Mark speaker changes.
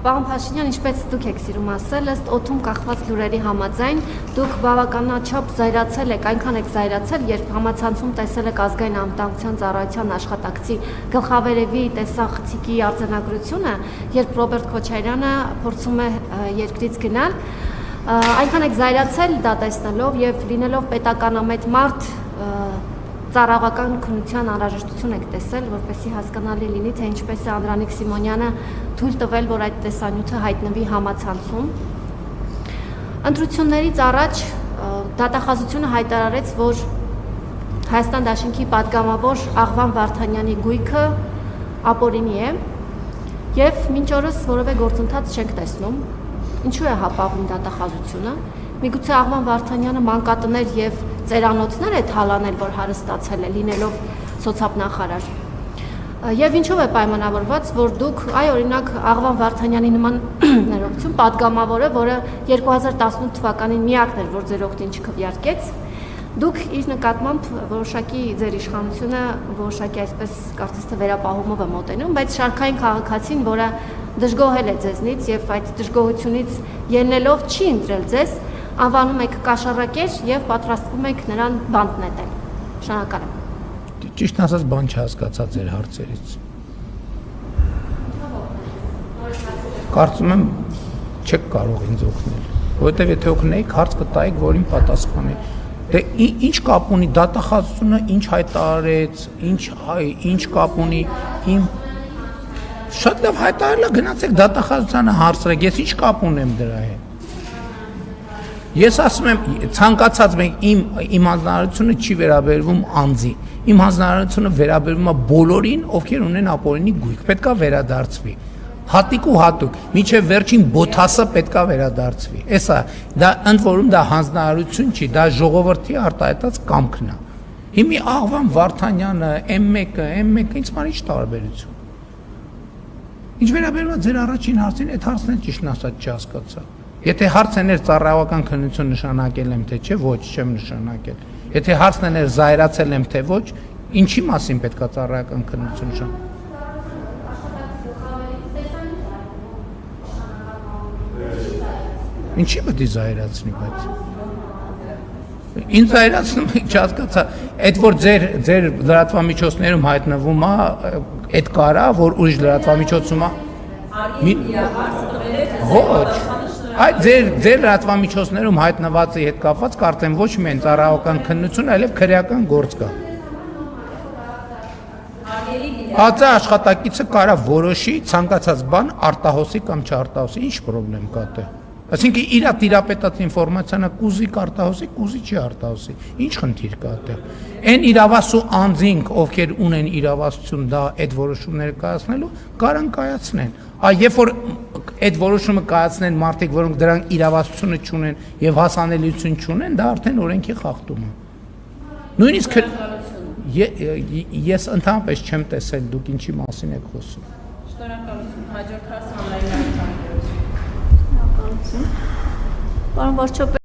Speaker 1: Պարոն Փաշինյան, ինչպես դուք եք սիրում ասել, ըստ օդում կախված լուրերի համաձայն, դուք բավականաչափ զայրացել եք, այնքան եք զայրացել, երբ համացանցում տեսել եք ազգային անվտանգության ծառայության աշխատակցի գլխավերևի տեսախցիկի արձանագրությունը, երբ Ռոբերտ Քոչարյանը փորձում է երկրից գնալ, այնքան եք զայրացել դա տեսնելով եւ լինելով պետականամետ մարդ, ծառայողական քննության անհրաժեշտություն եք տեսել, որպեսզի հասկանալի լինի, թե ինչպես է Անդրանիկ Սիմոնյանը թույլ տվել, որ այդ տեսանյութը հայտնվի համացանցում։ Ընտրություններից առաջ դատախազությունը հայտարարեց, որ Հայաստան Դաշնքի պատգամավոր Աղվան Վարդանյանի գույքը ապօրինի է եւ մինչ օրս որևէ գործընթաց չենք տեսնում։ Ինչու է հապաղում դատախազությունը։ Միգուցե Աղվան Վարդանյանը մանկատներ եւ ծերանոցներ է թալանել, որ հարստացել է, լինելով սոցիալնախարար։ Եվ ինչով է պայմանավորված, որ դուք, օրինակ Աղվան Վարդանյանի նման ներողություն պատգամավորը, որը 2018 թվականին միակն էր, որ ձեր օգտին չքվեարկեց, դուք իր նկատմամբ որոշակի ձեր իշխանությունը որոշակի այսպես կարծես թե վերապահումով է մոտենում, բայց շարքային քաղաքացին, որը դժգոհել է ձեզնից եւ այդ դժգոհությունից ելնելով չի ընտրել ձեզ, անվանում եք կաշառակեր եւ պատրաստվում եք նրան բանտ նետել։ Շնորհակալ եմ։
Speaker 2: Ճիշտ ասած, բան չհասկացա ձեր հարցերից։ Կարծում եմ չեք կարող ինձ օգնել, որովհետեւ եթե օգնեիք, հարց կտայիք, որին պատասխանի։ Դե ինչ կապ ունի դատախազությունը, ինչ հայտարարեց, ինչ կապ ունի իմ շատ լավ հայտարարել, գնացեք դատախազությանը հարցրեք, ես ինչ կապ ունեմ դրա հետ։ Ես ասում եմ, ցանկացած մենք իմ հանձնարարությունը չի վերաբերվում անձի, իմ հանձնարարությունը վերաբերվում է բոլորին, ովքեր ունեն ապօրինի գույք, պետքա վերադարձվի, հատիկ ու հատուկ, մինչև վերջին բոթասը պետքա վերադարձվի, էսա, դա ընդ որում դա հանձնարարություն չի, դա ժողովրդի արտահայտած կամքն է, հիմի Աղվան Վարդանյանը, M1-ը, ինձ ման ինչ տարբերություն, ինչ վերաբերվում է ձեր առաջին հարցին, այդ հարցն էլ ճիշտն ասած չհասկացա։ Եթե հարցն էր ծառայողական քննություն նշանակել եմ թե չէ, ոչ, չեմ նշանակել։ Եթե հարցն էր զայրացել եմ թե ոչ, ինչի մասին պետքա ծառայողական քննություն նշանակել։ Ինչի պետք է զայրացնի, բայց։ Ինձ զայրացնում եք, չհասկացա, այդ որ ձեր լրատվամիջոցներում հայտնվում է, այդ կարա, որ ուրիշ լրատվամիջոցում է։ Ոչ։ Այդ ձեր լրատվամիջոցներում հայտնվածի հետ կապված կարծեմ ոչ միայն ծառայողական քննություն, այլև քրեական գործ կա։ Ածա աշխատակիցը կարա որոշի ցանկացած բան արտահոսի կամ չարտահոսի, ինչ խնդրեմ կա դե։ Այսինքն իր տիրապետած ինֆորմացիանը կուզի արտահոսի, կուզի չի արտահոսի, ինչ խնդիր կա դե։ Այն իրավասու անձինք, ովքեր ունեն իրավասություն դա այդ որոշումները կայացնելու, կարան կայացնեն։ Երբ որ այդ որոշումը կայացնեն մարդիկ, որոնք դրանք իրավասությունը չունեն եւ հասանելիություն չունեն, դա արդեն օրենքի խախտում է։ Նույնիսկ ես ընդհանրապես չեմ տեսել դուք ինչի մասին եք խոսում։
Speaker 3: Շնորհակալություն, հաջորդ հարց հանրային
Speaker 1: Պարոն Վարչապետ